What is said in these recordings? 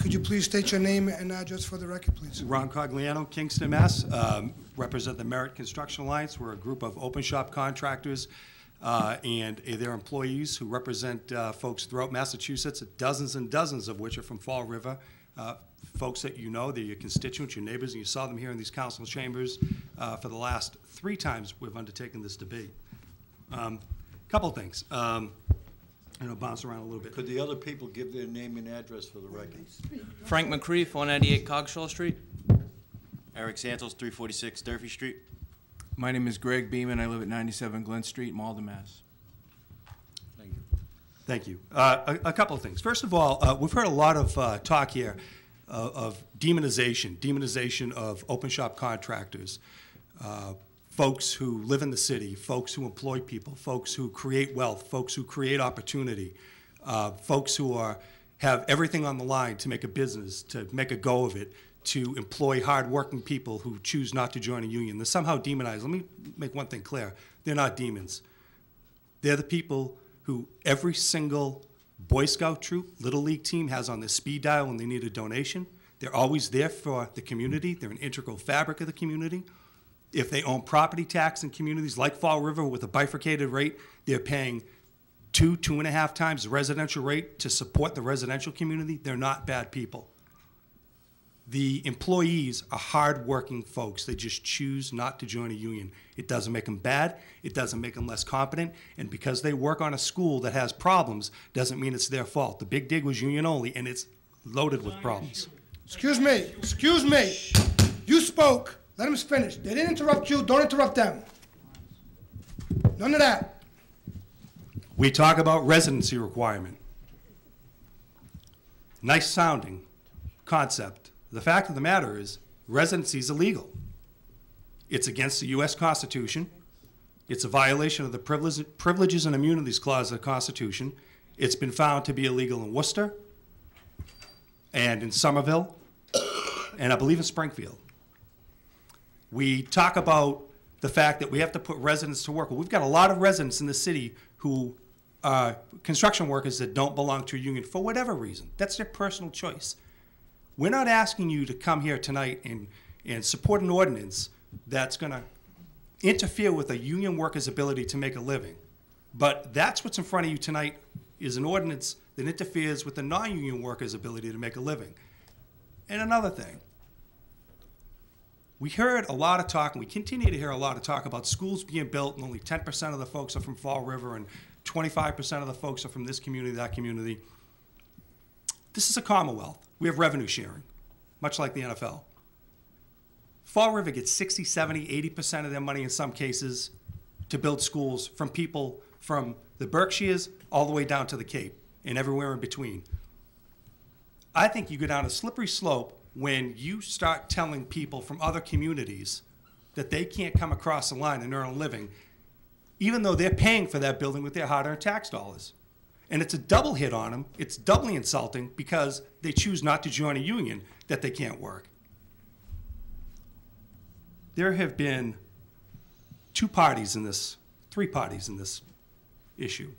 Could you please state your name and address for the record, please? Ron Cogliano, Kingston, Mass. Represent the Merit Construction Alliance. We're a group of open shop contractors and their employees who represent folks throughout Massachusetts, dozens and dozens of which are from Fall River. Folks that you know, they're your constituents, your neighbors, and you saw them here in these council chambers for the last 3 times we've undertaken this debate. Couple of things. I'm going to bounce around a little bit. Could the other people give their name and address for the record? Frank McCreef, 198 Coggeshall Street. Eric Santos, 346 Durfee Street. My name is Greg Beeman. I live at 97 Glen Street, Malden, Mass. Thank you. Thank you. A couple of things. First of all, we've heard a lot of talk here of demonization of open shop contractors, folks who live in the city, folks who employ people, folks who create wealth, folks who create opportunity, folks who have everything on the line to make a business, to make a go of it, to employ hard-working people who choose not to join a union. They're somehow demonized. Let me make one thing clear. They're not demons. They're the people who every single Boy Scout troop, Little League team has on their speed dial when they need a donation. They're always there for the community. They're an integral fabric of the community. If they own property tax in communities like Fall River with a bifurcated rate, they're paying 2.5 times the residential rate to support the residential community. They're not bad people. The employees are hard-working folks. They just choose not to join a union. It doesn't make them bad. It doesn't make them less competent. And because they work on a school that has problems doesn't mean it's their fault. The Big Dig was union only, and it's loaded with problems. Excuse me. Excuse me. You spoke. Let them finish. They didn't interrupt you. Don't interrupt them. None of that. We talk about residency requirement. Nice sounding concept. The fact of the matter is residency is illegal. It's against the U.S. Constitution. It's a violation of the Privileges and Immunities Clause of the Constitution. It's been found to be illegal in Worcester and in Somerville and I believe in Springfield. We talk about the fact that we have to put residents to work. Well, we've got a lot of residents in the city who are construction workers that don't belong to a union for whatever reason. That's their personal choice. We're not asking you to come here tonight and support an ordinance that's going to interfere with a union worker's ability to make a living. But that's what's in front of you tonight is an ordinance that interferes with the non-union worker's ability to make a living. And another thing, we heard a lot of talk, and we continue to hear a lot of talk about schools being built and only 10% of the folks are from Fall River and 25% of the folks are from this community, that community. This is a Commonwealth. We have revenue sharing, much like the NFL. Fall River gets 60, 70, 80% of their money in some cases to build schools from people from the Berkshires all the way down to the Cape and everywhere in between. I think you go down a slippery slope when you start telling people from other communities that they can't come across the line and earn a living, even though they're paying for that building with their hard-earned tax dollars. And it's a double hit on them. It's doubly insulting because they choose not to join a union that they can't work. There have been 3 parties in this issue.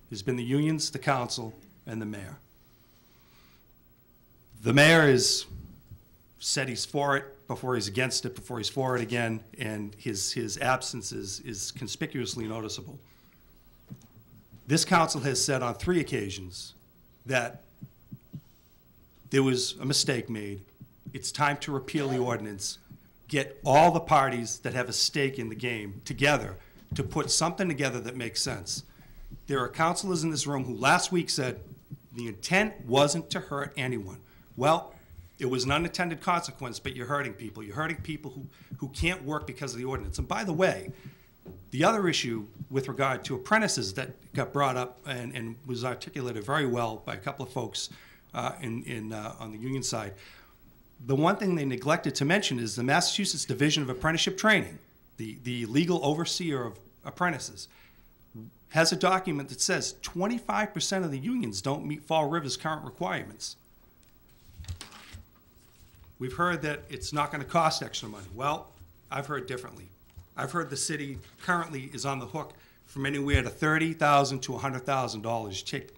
There's been the unions, the council, and the mayor. The mayor has said he's for it before he's against it, before he's for it again, and his absence is conspicuously noticeable. This council has said on 3 occasions that there was a mistake made. It's time to repeal the ordinance, get all the parties that have a stake in the game together to put something together that makes sense. There are councilors in this room who last week said the intent wasn't to hurt anyone. Well, it was an unintended consequence, but you're hurting people. You're hurting people who can't work because of the ordinance. And by the way, the other issue with regard to apprentices that got brought up and was articulated very well by a couple of folks on the union side, the one thing they neglected to mention is the Massachusetts Division of Apprenticeship Training, the legal overseer of apprentices, has a document that says 25% of the unions don't meet Fall River's current requirements. We've heard that it's not going to cost extra money. Well, I've heard differently. I've heard the city currently is on the hook from anywhere to $30,000 to $100,000. Close your eyes and take a pick, and the number's going up. 25% of the unions don't meet Fall River's current requirements. We've heard that it's not going to cost extra money. Well, I've heard the city currently is on the hook from anywhere to $30,000 to $100,000.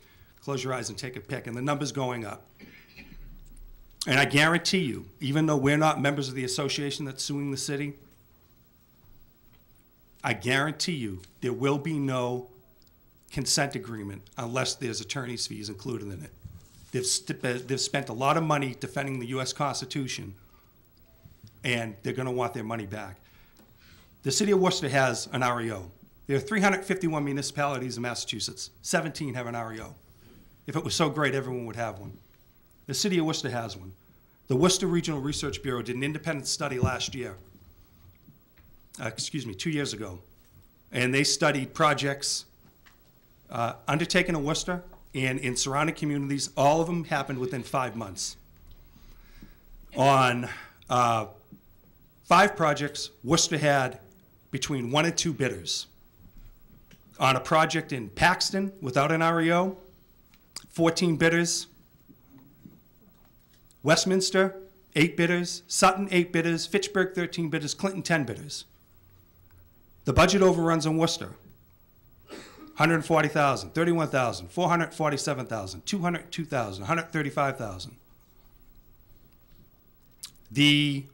Close your eyes and take a pick, and the number's going up. And I guarantee you, even though we're not members of the association that's suing the city, I guarantee you there will be no consent agreement unless there's attorney's fees included in it. They've spent a lot of money defending the U.S. Constitution, and they're going to want their money back. The city of Worcester has an REO. There are 351 municipalities in Massachusetts. 17 have an REO. If it was so great, everyone would have one. The city of Worcester has one. The Worcester Regional Research Bureau did an independent study last year, 2 years ago, and they studied projects undertaken in Worcester and in surrounding communities. All of them happened within 5 months. On 5 projects, Worcester had between 1 and 2 bidders. On a project in Paxton without an REO, 14 bidders. Westminster, 8 bidders. Sutton, 8 bidders. Fitchburg, 13 bidders. Clinton, 10 bidders. The budget overruns in Worcester: 140,000, 31,000, 447,000, 202,000, 135,000. The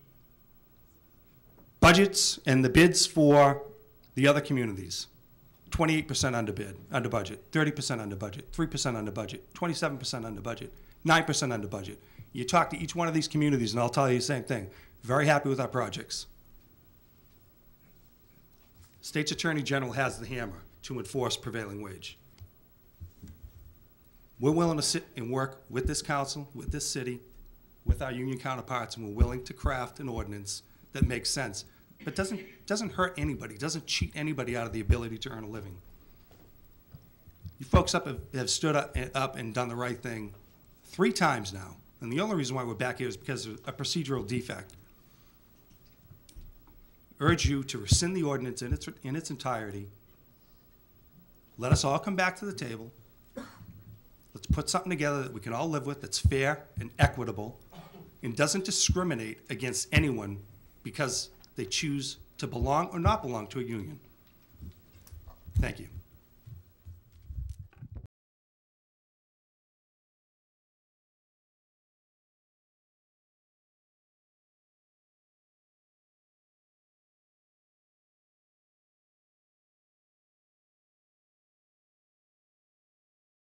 budgets and the bids for the other communities: 28% under budget, 30% under budget, 3% under budget, 27% under budget, 9% under budget. You talk to each one of these communities and I'll tell you the same thing. Very happy with our projects. State's Attorney General has the hammer to enforce prevailing wage. We're willing to sit and work with this council, with this city, with our union counterparts, and we're willing to craft an ordinance that makes sense, but doesn't hurt anybody, doesn't cheat anybody out of the ability to earn a living. You folks have stood up and done the right thing 3 times now, and the only reason why we're back here is because of a procedural defect. Urge you to rescind the ordinance in its entirety. Let us all come back to the table. Let's put something together that we can all live with, that's fair and equitable and doesn't discriminate against anyone because they choose to belong or not belong to a union. Thank you.